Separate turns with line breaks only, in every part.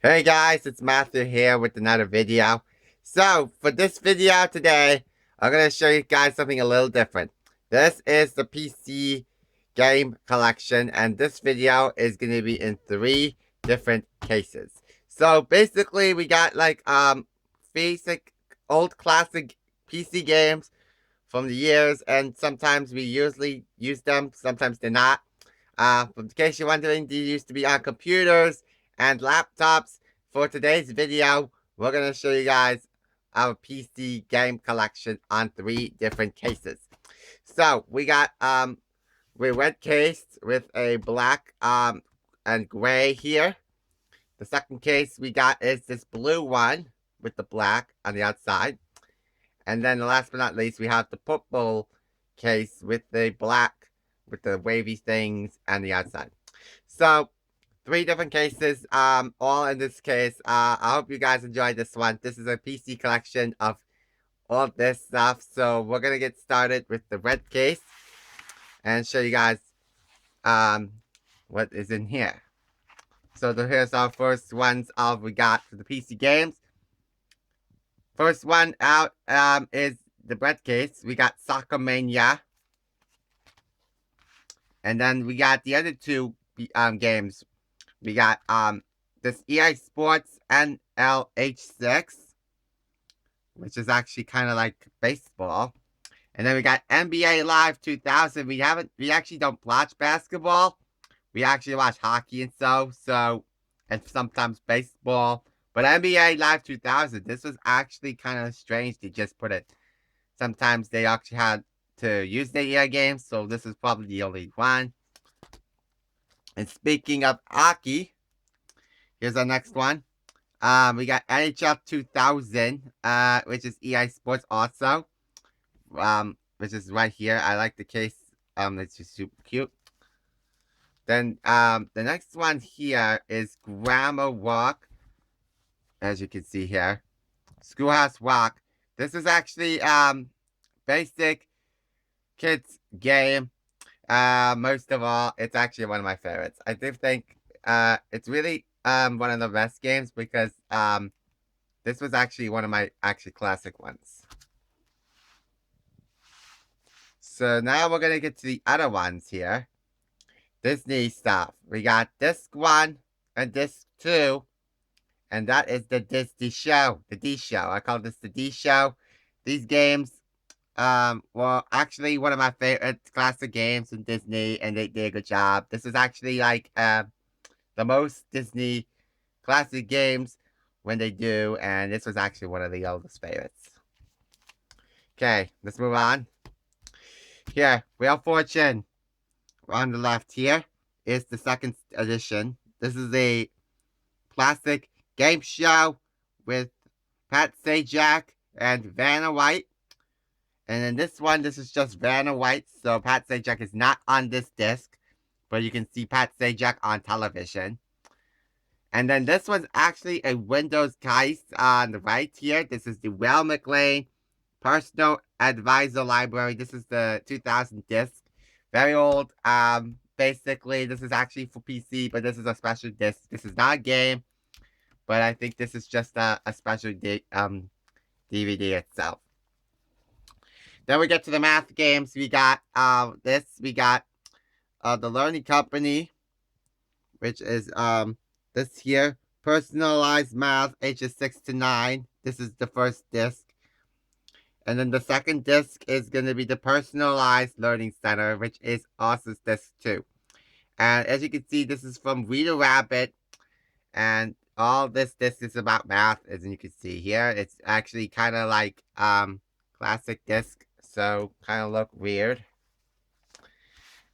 Hey guys, it's Matthew here with another video. So, for this video today, I'm going to show you guys something a little different. This is the PC game collection, and this video is going to be in 3 different cases. So, basically, we got like basic old classic PC games from the years, and sometimes we usually use them, sometimes they're not. In case you're wondering, these used to be on computers and laptops. For today's video, we're going to show you guys our PC game collection on 3 different cases. So, we got we red case with a black and gray here. The second case we got is this blue one with the black on the outside. And then last but not least, we have the purple case with the black with the wavy things on the outside. So 3 different cases, all in this case. I hope you guys enjoyed this one. This is a PC collection of all this stuff. So we're gonna get started with the red case and show you guys what is in here. So here's our first ones of we got for the PC games. First one out is the red case. We got Soccer Mania. And then we got the other 2 games. We got this EA Sports NLH6, which is actually kind of like baseball. And then we got NBA Live 2000. We actually don't watch basketball. We actually watch hockey and and sometimes baseball. But NBA Live 2000, this was actually kind of strange to just put it. Sometimes they actually had to use the EA games, so this is probably the only one. And speaking of hockey, here's our next one. We got NHL 2000, which is EA Sports also. Which is right here. I like the case. It's just super cute. Then, the next one here is Grammar Walk, as you can see here. Schoolhouse Rock. This is actually, basic kids game. Most of all, it's actually one of my favorites. I do think, it's really, one of the best games because, this was actually one of my actually classic ones. So now we're gonna get to the other ones here. Disney stuff. We got disc 1 and disc 2. And that is the Disney show. The D show. I call this the D show. These games, were actually one of my favorite classic games from Disney, and they did a good job. This is actually like, the most Disney classic games when they do, and this was actually one of the oldest favorites. Okay, let's move on. Here, Wheel of Fortune. On the left here is the second edition. This is a classic game show with Pat Sajak and Vanna White. And in this one, this is just Vanna White, so Pat Sajak is not on this disc, but you can see Pat Sajak on television. And then this one's actually a Windows case on the right here. This is the Will McLean Personal Advisor Library. This is the 2000 disc. Very old. Basically, this is actually for PC, but this is a special disc. This is not a game, but I think this is just a special DVD itself. Then we get to the math games. We got this. We got the Learning Company, which is this here. Personalized Math, ages 6 to 9. This is the first disc. And then the second disc is going to be the Personalized Learning Center, which is also disc 2. And as you can see, this is from Reader Rabbit. And all this disc is about math, as you can see here. It's actually kind of like classic disc, so kind of look weird.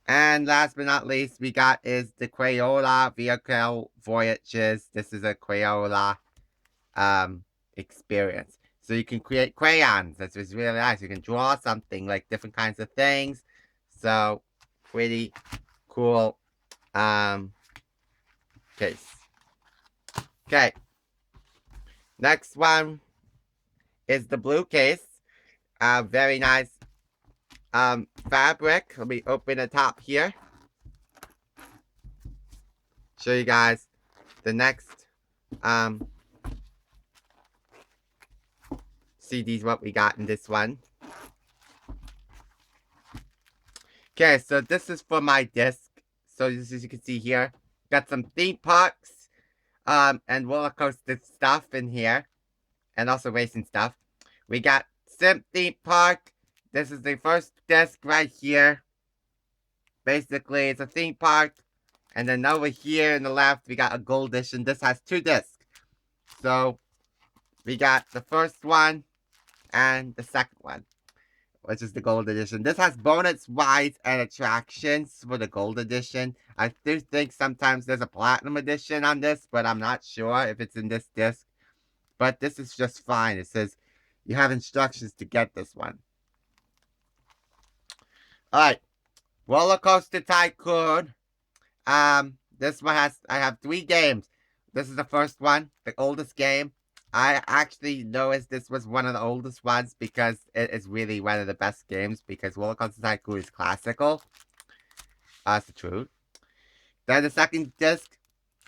And last but not least, we got is the Crayola Vehicle Voyages. This is a Crayola experience. So you can create crayons. That's just really nice. You can draw something like different kinds of things. So pretty cool case. Okay. Next one is the blue case. Very nice fabric. Let me open the top here. Show you guys the next um, CDs what we got in this one. Okay, so this is for my disc. So as you can see here, got some theme parks, and roller coaster stuff in here, and also racing stuff. We got Sim Theme Park. This is the first disc right here. Basically, it's a theme park. And then over here in the left, we got a gold edition. This has 2 discs. So we got the first one and the second one, which is the gold edition. This has bonus rides and attractions for the gold edition. I do think sometimes there's a platinum edition on this, but I'm not sure if it's in this disc. But this is just fine. It says you have instructions to get this one. Alright. Roller Coaster Tycoon. This one I have 3 games. This is the first one, the oldest game. I actually noticed this was one of the oldest ones because it is really one of the best games because Roller Coaster Tycoon is classical. That's the truth. Then the second disc,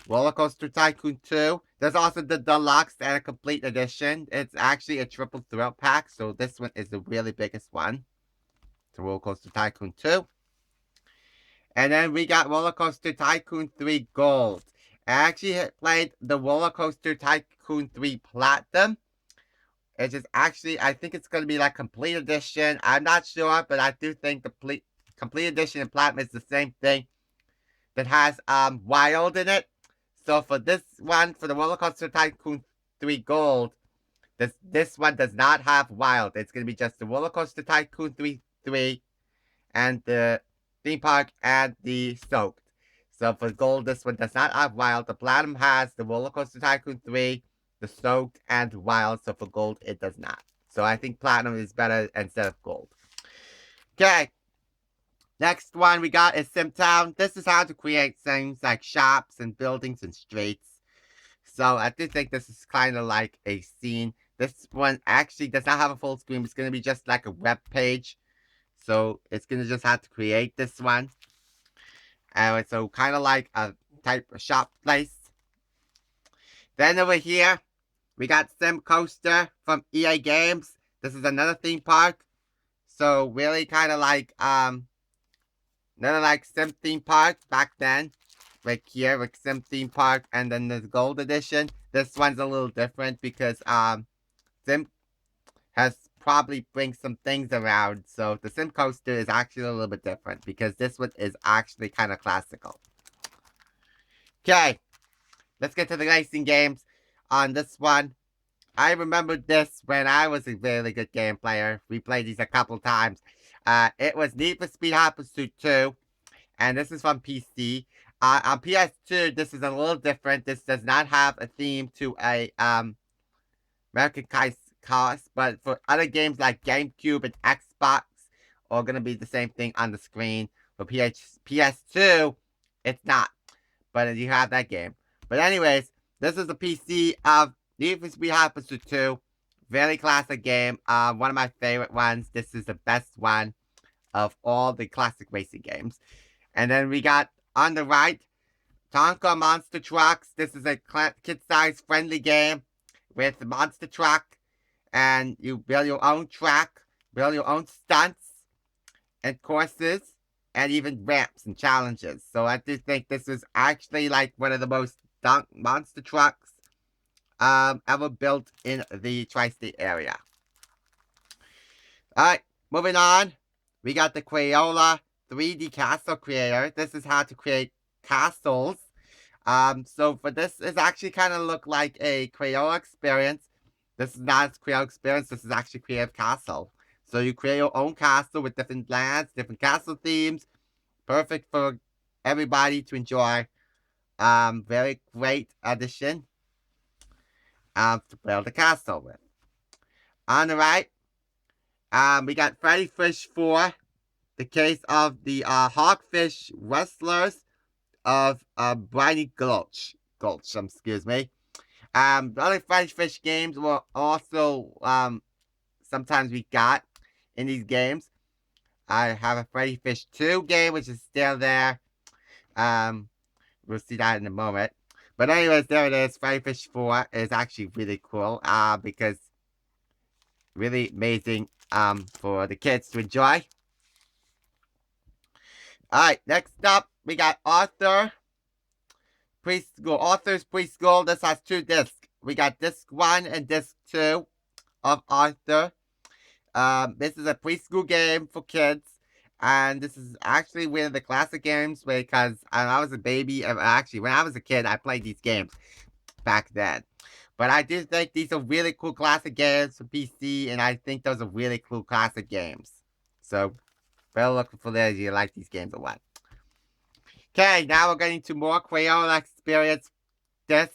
Roller Coaster Tycoon 2. There's also the Deluxe and a Complete Edition. It's actually a triple thrill pack, so this one is the really biggest one. The Roller Coaster Tycoon 2. And then we got Roller Coaster Tycoon 3 Gold. I actually played the Roller Coaster Tycoon 3 Platinum. It's just actually, I think it's going to be like Complete Edition. I'm not sure, but I do think the Complete Edition and Platinum is the same thing that has Wild in it. So for this one, for the Roller Coaster Tycoon 3 Gold, this one does not have Wild. It's going to be just the Roller Coaster Tycoon 3 and the theme park and the soaked. So for gold, this one does not have wild. The platinum has the Roller Coaster Tycoon 3, the soaked, and wild. So for gold, it does not. So I think platinum is better instead of gold. Okay. Next one we got is SimTown. This is how to create things like shops and buildings and streets. So I do think this is kind of like a scene. This one actually does not have a full screen. It's going to be just like a web page. So it's going to just have to create this one. So kind of like a type of shop place. Then over here, we got Sim Coaster from EA Games. This is another theme park. So really kind of like another like Sim theme park back then. Like here with Sim theme park and then the gold edition. This one's a little different because Sim has probably bring some things around. So the Sim Coaster is actually a little bit different because this one is actually kind of classical. Okay, let's get to the racing games on this one. I remember this when I was a really good game player. We played these a couple times. It was Need for Speed Hot Pursuit 2, and this is from PC. On PS2, this is a little different. This does not have a theme to a American Cars, but for other games like GameCube and Xbox, are gonna be the same thing on the screen. For PS2, it's not, but you have that game. But anyways, this is the PC of Need for Speed Hot Pursuit 2. Very classic game. One of my favorite ones. This is the best one of all the classic racing games. And then we got on the right, Tonka Monster Trucks. This is a kid-size friendly game with the monster truck, and you build your own track, build your own stunts and courses, and even ramps and challenges. So I do think this is actually like one of the most monster trucks ever built in the tri-state area. Alright, moving on. We got the Crayola 3D Castle Creator. This is how to create castles. So for this is actually kind of look like a Crayola experience. This is not a Crayola experience. This is actually Creative Castle. So you create your own castle with different lands, different castle themes. Perfect for everybody to enjoy. Very great addition to build a castle with. On the right, we got Freddy Fish 4. The case of the Hawkfish Wrestlers of Briny Gulch. Excuse me. The other Freddy Fish games were also sometimes we got in these games. I have a Freddy Fish 2 game, which is still there. We'll see that in a moment. But anyways, there it is. Flying Fish 4 is actually really cool. Because really amazing for the kids to enjoy. Alright, next up we got Author's Preschool. This has 2 discs. We got disc 1 and disc 2 of Author. This is a preschool game for kids. And this is actually one of the classic games because I was a baby. Actually, when I was a kid, I played these games back then. But I do think these are really cool classic games for PC, and I think those are really cool classic games. So, better look for this if you like these games or what. Okay, now we're getting to more Crayola Experience disc.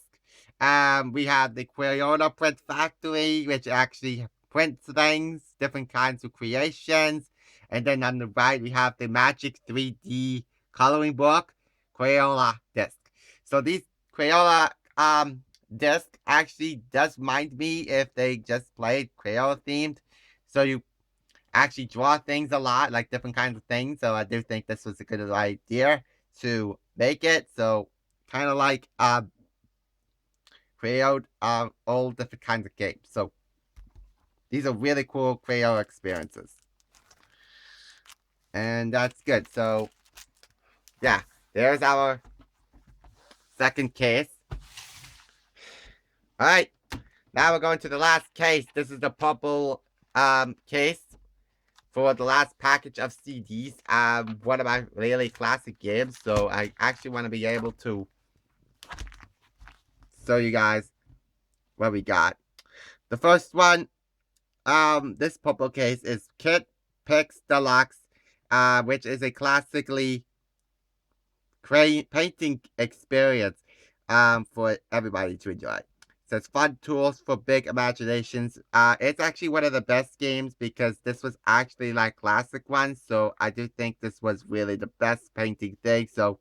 We have the Crayola Print Factory, which actually prints things, different kinds of creations. And then on the right, we have the Magic 3D coloring book, Crayola disc. So these Crayola disc actually does mind me if they just played Crayola themed. So you actually draw things a lot, like different kinds of things. So I do think this was a good idea to make it. So kind of like create all different kinds of games. So these are really cool Crayola experiences. And that's good. So yeah, there's our second case. Alright, now we're going to the last case. This is the purple case for the last package of CDs. One of my really classic games. So I actually want to be able to show you guys what we got. The first one, this purple case is Picks Deluxe, which is a classically painting experience for everybody to enjoy. It says fun tools for big imaginations. It's actually one of the best games because this was actually like classic one. So I do think this was really the best painting thing. So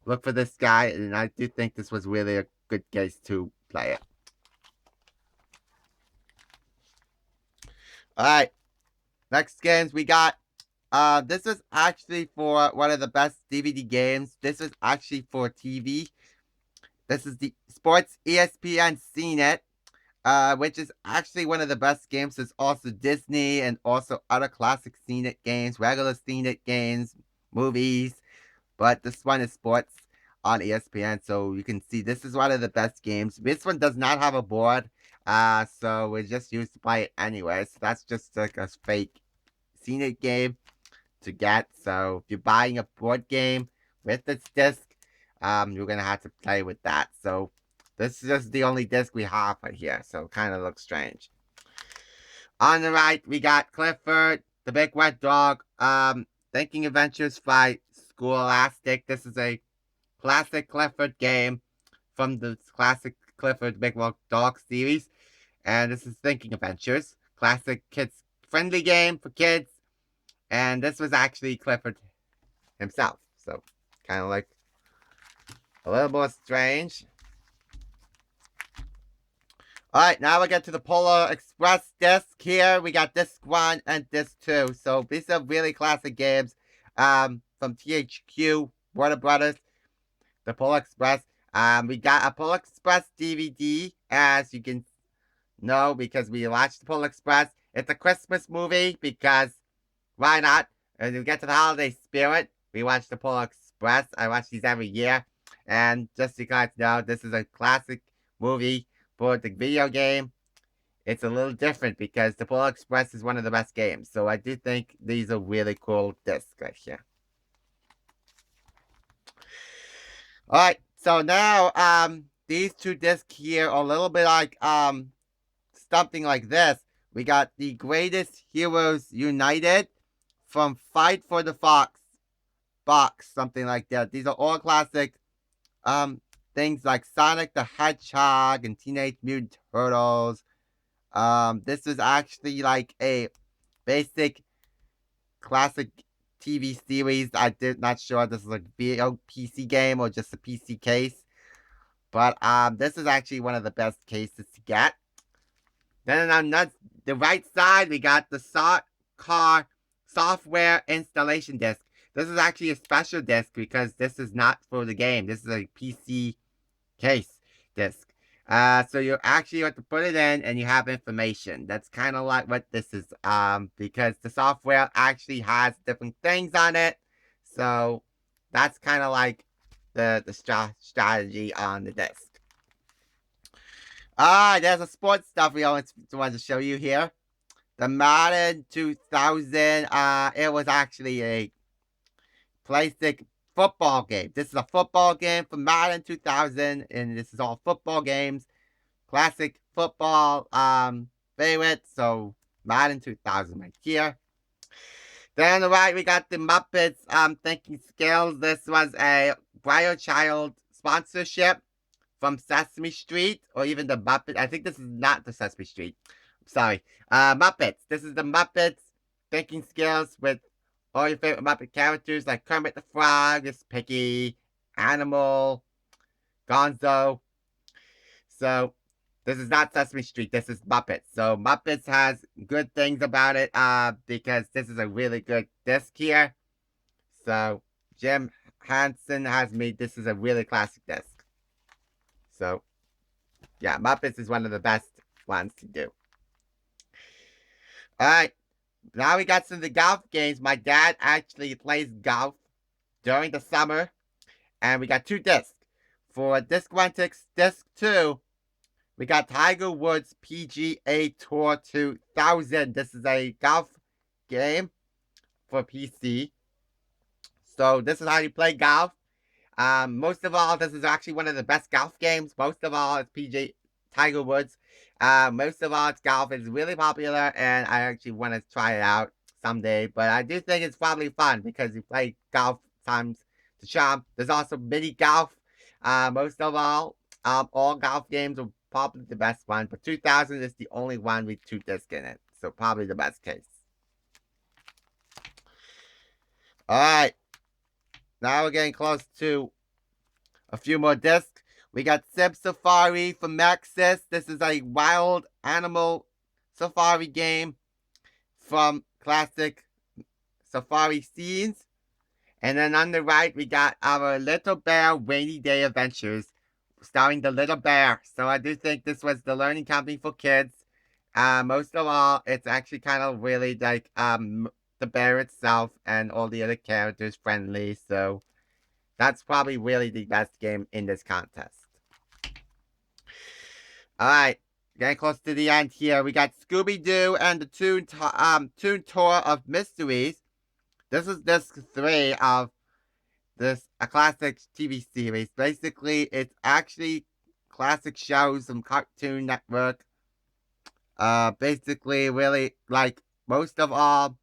look for this guy, and I do think this was really a good case to play it. Alright, next games we got. This was actually for one of the best DVD games. This was actually for TV. This is the Sports ESPN Seen It, which is actually one of the best games. There's also Disney and also other classic Seen It games, regular Seen It games, movies. But this one is Sports on ESPN, so you can see this is one of the best games. This one does not have a board, so we just used to play it anyway. So that's just like a fake Seen It game to get. So if you're buying a board game with this disc, you're gonna have to play with that. So this is just the only disc we have right here. So kind of looks strange. On the right, we got Clifford, the Big Red Dog, Thinking Adventures by Scholastic. This is a classic Clifford game from the classic Clifford Big Red Dog series. And this is Thinking Adventures, classic kids friendly game for kids. And this was actually Clifford himself. So kind of like a little more strange. Alright, now we get to the Polar Express disc here. We got disc 1 and disc 2. So these are really classic games from THQ, Warner Brothers, the Polar Express. We got a Polar Express DVD, as you can know, because we watched the Polar Express. It's a Christmas movie because why not? As we get to the holiday spirit, we watch the Polar Express. I watch these every year. And just so you guys know, this is a classic movie for the video game. It's a little different because the Polar Express is one of the best games. So I do think these are really cool discs right here. Alright, so now these 2 discs here are a little bit like something like this. We got the Greatest Heroes United from Fight for the Fox box, something like that. These are all classic things like Sonic the Hedgehog and Teenage Mutant Turtles. This is actually like a basic classic TV series. I did not sure this is a video PC game or just a PC case. But this is actually one of the best cases to get. Then on the right side, we got the car software installation disc. This is actually a special disc because this is not for the game. This is a PC case disc. So you actually have to put it in and you have information. That's kind of like what this is, because the software actually has different things on it. So that's kind of like the strategy on the disc. There's a sports stuff we always wanted to show you here. The Madden 2000, it was actually a classic football game. This is a football game from Madden 2000, and this is all football games. Classic football favorite. So Madden 2000 right here. Then on the right, we got the Muppets Thinking Skills. This was a Briar Child sponsorship from Sesame Street, or even the Muppet. I think this is not the Sesame Street. Sorry. Muppets. This is the Muppets Thinking Skills with all your favorite Muppet characters like Kermit the Frog, Miss Piggy, Animal, Gonzo. So this is not Sesame Street. This is Muppets. So Muppets has good things about it because this is a really good disc here. So Jim Henson has made this is a really classic disc. So yeah, Muppets is one of the best ones to do. All right. Now we got some of the golf games. My dad actually plays golf during the summer. And we got 2 discs. For disc 1 to disc 2, we got Tiger Woods PGA Tour 2000. This is a golf game for PC. So this is how you play golf. Most of all, this is actually one of the best golf games. Most of all, it's PG Tiger Woods. Most of all, it's golf. It's really popular, and I actually want to try it out someday. But I do think it's probably fun because you play golf times to charm. There's also mini golf. Most of all golf games are probably the best one. But 2000 is the only one with 2 discs in it. So probably the best case. All right. Now we're getting close to a few more discs. We got Sim Safari from Maxis. This is a wild animal safari game from classic safari scenes. And then on the right, we got our Little Bear Rainy Day Adventures starring the Little Bear. So I do think this was the learning company for kids. Most of all, it's actually kind of really like the bear itself and all the other characters friendly. So that's probably really the best game in this contest. Alright, getting close to the end here. We got ScoobyDoo and the Toon Tour of Mysteries. This is disc 3 of a classic TV series. Basically, it's actually classic shows from Cartoon Network. Basically, really, like, most of all,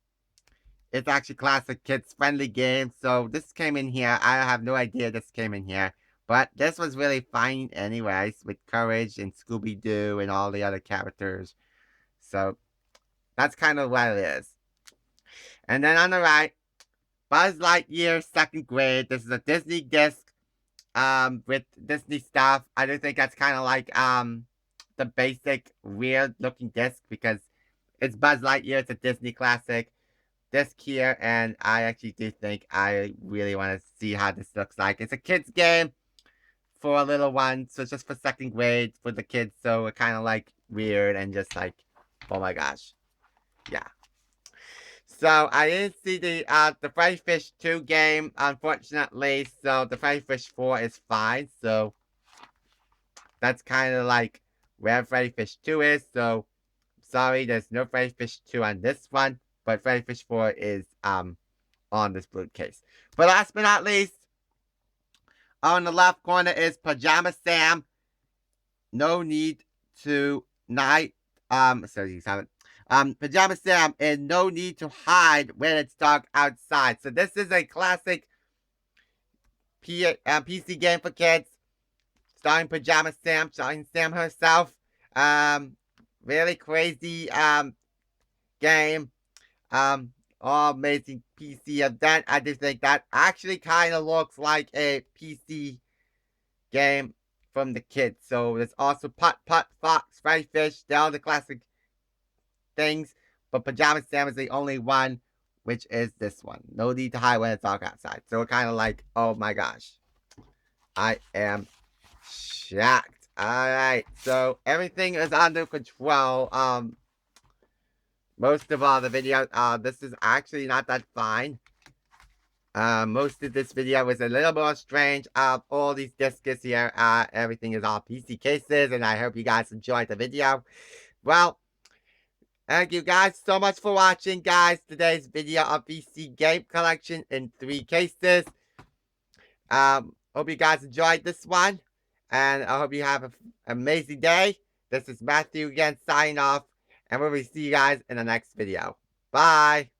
it's actually classic kids-friendly games. So this came in here. I have no idea this came in here. But this was really fine anyways, with Courage and Scooby-Doo and all the other characters. So that's kind of what it is. And then on the right, Buzz Lightyear 2nd grade. This is a Disney disc with Disney stuff. I do think that's kind of like the basic weird looking disc because it's Buzz Lightyear. It's a Disney classic disc here, and I actually do think I really want to see how this looks like. It's a kids game for a little one, so it's just for 2nd grade for the kids, so it's kind of like weird and just like, oh my gosh. Yeah. So I didn't see the Freddy Fish 2 game, unfortunately, so the Freddy Fish 4 is fine, so that's kind of like where Freddy Fish 2 is, so sorry, there's no Freddy Fish 2 on this one, but Freddy Fish 4 is on this blue case. But last but not least, on the left corner is Pajama Sam. No need to night. Sorry, you haven't. Pajama Sam and No Need to Hide when it's dark outside. So this is a classic PC game for kids, starring Pajama Sam, starring Sam herself. Really crazy game. All amazing PC event. I just think that actually kind of looks like a PC game from the kids. So there's also Putt, Fox, Freddy Fish. They're all the classic things. But Pajama Sam is the only one, which is this one. No Need to Hide when it's dark outside. So we're kind of like, oh my gosh. I am Checked. Alright, so everything is under control. Most of all the video, this is actually not that fine. Most of this video was a little more strange. All these discs here, everything is all PC cases, and I hope you guys enjoyed the video. Well, thank you guys so much for watching, guys. Today's video of PC game collection in 3 cases. Hope you guys enjoyed this one, and I hope you have an amazing day. This is Matthew again signing off, and we will see you guys in the next video. Bye!